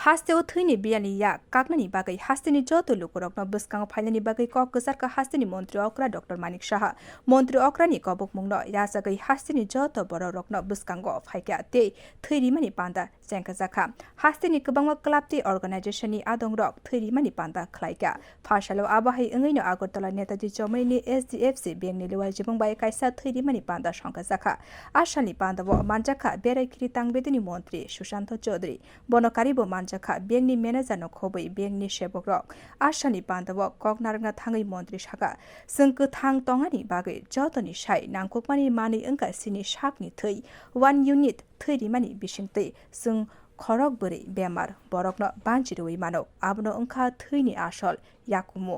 हास्तेव थैनि बियानि या काकनानि बागै हास्तेनि जत लुकुरकन बस्कांग फाइनानि बागै कक गसारका हास्तेनि मन्त्री अक्रा डॉक्टर मानिक शाह मन्त्री अक्रानि कबक मुंगन यासगै हास्तेनि जत बर रकन बस्कांग फाइका ते थैरिमानि पान्दा सेंका जाखा हास्तेनि गोबां क्लाबति अर्गानाइजेशननि आदं रक थैरिमानि पान्दा खलाइका फाशालो आबाहाय ओंगैनो आगरतला नेताजी चौमैनि SDFC बेंगनि लुवाय जिबं बाय काइसा थैरिमानि पान्दा शंका जाखा आशानि पान्दाव मानजाखा बेरायखिरि तांबेदनि मन्त्री सुशांत चौधरी बनकारिबो मानजाखा बेंगनि मेनेजार नखबै बेंगनि सेबक रक आशानि पान्दाव ककनारंना थाङै मन्त्री शाखा जोंखो थां तङानि बागै जतनि साय नांखकमानि मानै अंका सिनि साकनि थै 1 इउनिट थैरिमानि बिसिंतै जों खरक बोरै बेमार बरकन बांजिरoi मानो आबनो अंखा थैनि आसल याकुमो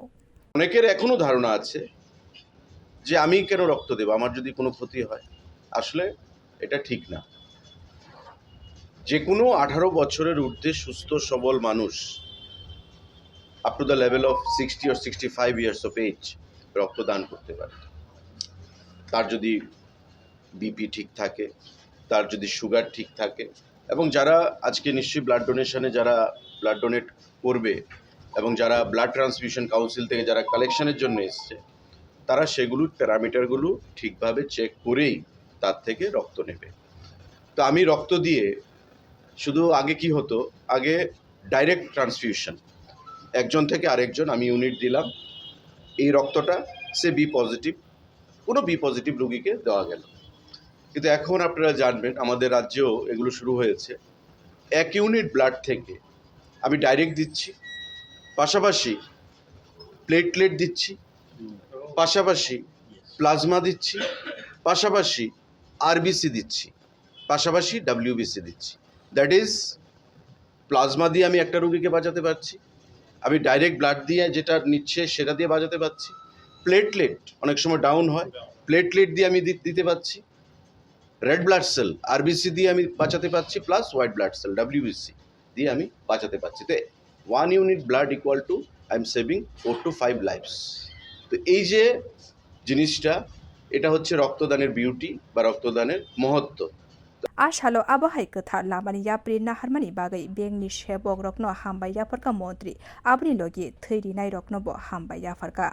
অনেকের এখনো ধারণা আছে যে আমি কেন রক্ত দেব আমার যদি কোনো ক্ষতি হয় আসলে এটা ঠিক না যে কোনো 18 বছরের ঊর্ধ্বে সুস্থ সবল মানুষ up to the level of 60 or 65 years of age রক্তদান করতে পারে তার যদি বিপি ঠিক থাকে তার যদি সুগার ঠিক থাকে এবং যারা আজকে নিশ্চয়ই ব্লাড ডোনেশনে যারা ব্লাড ডোনেট করবে এবং যারা ব্লাড ট্রান্সফিউশন কাউন্সিল থেকে যারা কালেকশনের জন্য এসছে তারা সেগুলোর প্যারামিটারগুলো ঠিকভাবে চেক করেই তার থেকে রক্ত নেবে তো আমি রক্ত দিয়ে শুধু আগে কি হতো আগে ডাইরেক্ট ট্রান্সফিউশন একজন থেকে আরেকজন আমি ইউনিট দিলাম এই রক্তটা সে বি পজিটিভ কোনো বি পজিটিভ রোগীকে দেওয়া গেল কিন্তু এখন আপনারা জানবেন আমাদের রাজ্যেও এগুলো শুরু হয়েছে 1 ইউনিট ব্লাড থেকে আমি ডাইরেক্ট দিচ্ছি পাশাপাশি প্লেটলেট দিচ্ছি পাশাপাশি প্লাজমা দিচ্ছি পাশাপাশি আরবিসি দিচ্ছি পাশাপাশি ডব্লিউবিসি দিচ্ছি দ্যাট ইজ প্লাজমা দিয়ে আমি একটা রোগীকে বাঁচাতে পারছি আমি ডাইরেক্ট ব্লাড দিয়ে যেটা নিচ্ছে সেটা দিয়ে বাঁচাতে পারছি প্লেটলেট অনেক সময় ডাউন হয় প্লেটলেট দিয়ে আমি দিতে পারছি রেড ব্লাড সেল আরবিসি দিয়ে আমি বাঁচাতে পারছি plus white blood cell WBC দিয়ে আমি বাঁচাতে পারছি তো 1 unit blood equal to I am saving 4 to 5 lives তো এই যে জিনিসটা এটা হচ্ছে রক্তদানের বিউটি বা রক্তদানের মহত্ব आशालो आबहाय कथा लामानि याप्रि नाहारमानि बागै बेंगनि सेबक रकनो हामबाय याफरका मन्त्री आबनि लगे थैरि नाय रकनबो हामबाय याफरका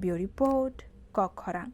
बिउ रिपोर्ट कक खरां।